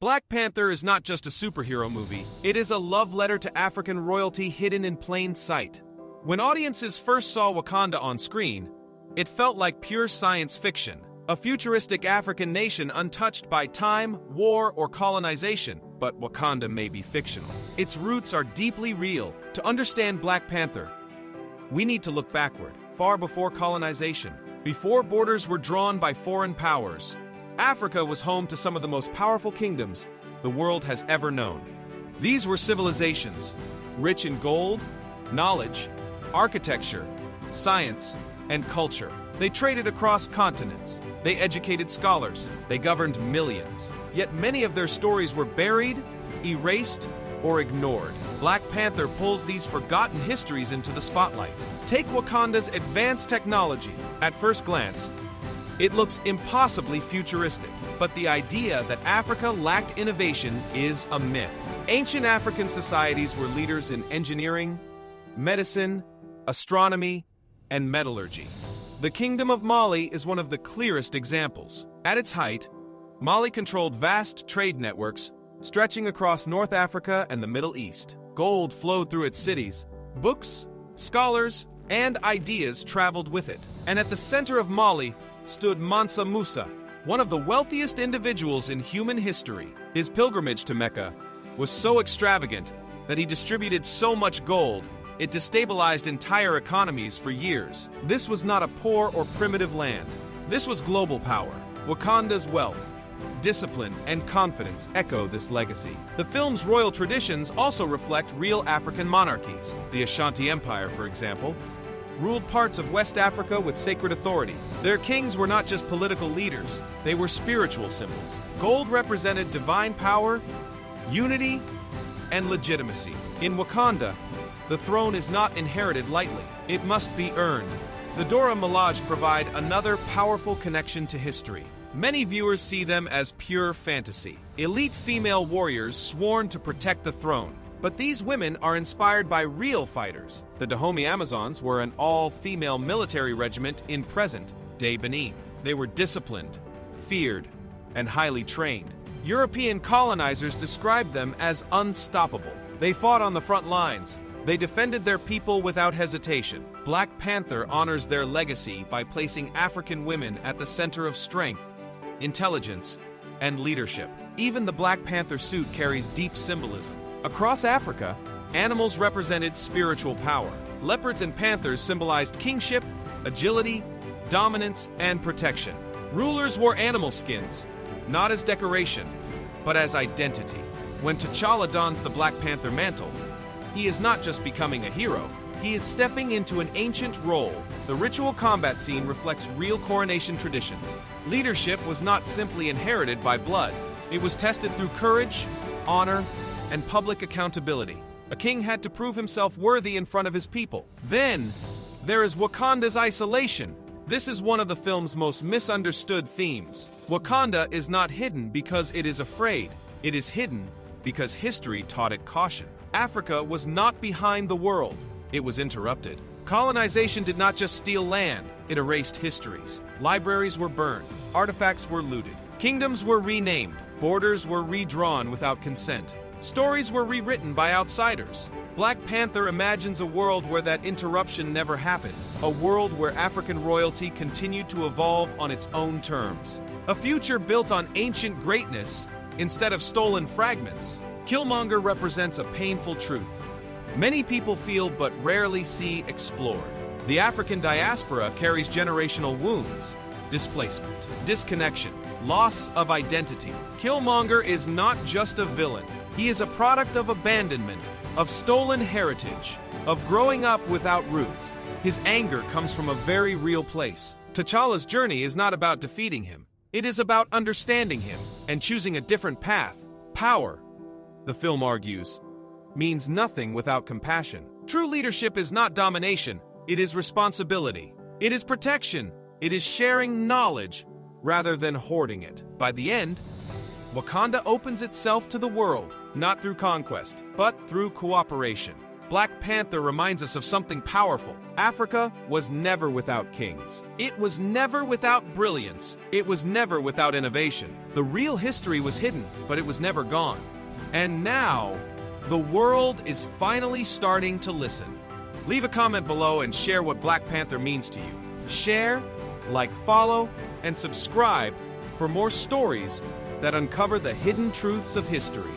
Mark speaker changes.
Speaker 1: Black Panther is not just a superhero movie, it is a love letter to African royalty hidden in plain sight. When audiences first saw Wakanda on screen, it felt like pure science fiction, a futuristic African nation untouched by time, war, or colonization. But Wakanda may be fictional. Its roots are deeply real. To understand Black Panther, we need to look backward, far before colonization. Before borders were drawn by foreign powers, Africa was home to some of the most powerful kingdoms the world has ever known. These were civilizations, rich in gold, knowledge, architecture, science, and culture. They traded across continents, they educated scholars, they governed millions. Yet many of their stories were buried, erased, or ignored. Black Panther pulls these forgotten histories into the spotlight. Take Wakanda's advanced technology. At first glance, it looks impossibly futuristic, but the idea that Africa lacked innovation is a myth. Ancient African societies were leaders in engineering, medicine, astronomy, and metallurgy. The Kingdom of Mali is one of the clearest examples. At its height, Mali controlled vast trade networks stretching across North Africa and the Middle East. Gold flowed through its cities. Books, scholars, and ideas traveled with it. And at the center of Mali stood Mansa Musa, one of the wealthiest individuals in human history. His pilgrimage to Mecca was so extravagant that he distributed so much gold, it destabilized entire economies for years. This was not a poor or primitive land. This was global power. Wakanda's wealth, discipline, and confidence echo this legacy. The film's royal traditions also reflect real African monarchies. The Ashanti Empire, for example, ruled parts of West Africa with sacred authority. Their kings were not just political leaders, they were spiritual symbols. Gold represented divine power, unity, and legitimacy. In Wakanda, the throne is not inherited lightly. It must be earned. The Dora Milaje provide another powerful connection to history. Many viewers see them as pure fantasy, elite female warriors sworn to protect the throne. But these women are inspired by real fighters. The Dahomey Amazons were an all-female military regiment in present-day Benin. They were disciplined, feared, and highly trained. European colonizers described them as unstoppable. They fought on the front lines. They defended their people without hesitation. Black Panther honors their legacy by placing African women at the center of strength, intelligence, and leadership. Even the Black Panther suit carries deep symbolism. Across Africa, animals represented spiritual power. Leopards and panthers symbolized kingship, agility, dominance, and protection. Rulers wore animal skins, not as decoration, but as identity. When T'Challa dons the Black Panther mantle, he is not just becoming a hero, he is stepping into an ancient role. The ritual combat scene reflects real coronation traditions. Leadership was not simply inherited by blood, it was tested through courage, honor, and public accountability. A king had to prove himself worthy in front of his people. Then, there is Wakanda's isolation. This is one of the film's most misunderstood themes. Wakanda is not hidden because it is afraid. It is hidden because history taught it caution. Africa was not behind the world. It was interrupted. Colonization did not just steal land, it erased histories. Libraries were burned, artifacts were looted, kingdoms were renamed, borders were redrawn without consent. Stories were rewritten by outsiders. Black Panther imagines a world where that interruption never happened, a world where African royalty continued to evolve on its own terms. A future built on ancient greatness instead of stolen fragments. Killmonger represents a painful truth many people feel but rarely see explored. The African diaspora carries generational wounds, displacement, disconnection, loss of identity. Killmonger is not just a villain. He is a product of abandonment, of stolen heritage, of growing up without roots. His anger comes from a very real place. T'Challa's journey is not about defeating him. It is about understanding him and choosing a different path. Power, the film argues, means nothing without compassion. True leadership is not domination, it is responsibility. It is protection. It is sharing knowledge rather than hoarding it. By the end, Wakanda opens itself to the world, not through conquest, but through cooperation. Black Panther reminds us of something powerful. Africa was never without kings. It was never without brilliance. It was never without innovation. The real history was hidden, but it was never gone. And now, the world is finally starting to listen. Leave a comment below and share what Black Panther means to you. Share, like, follow, and subscribe for more stories that uncover the hidden truths of history.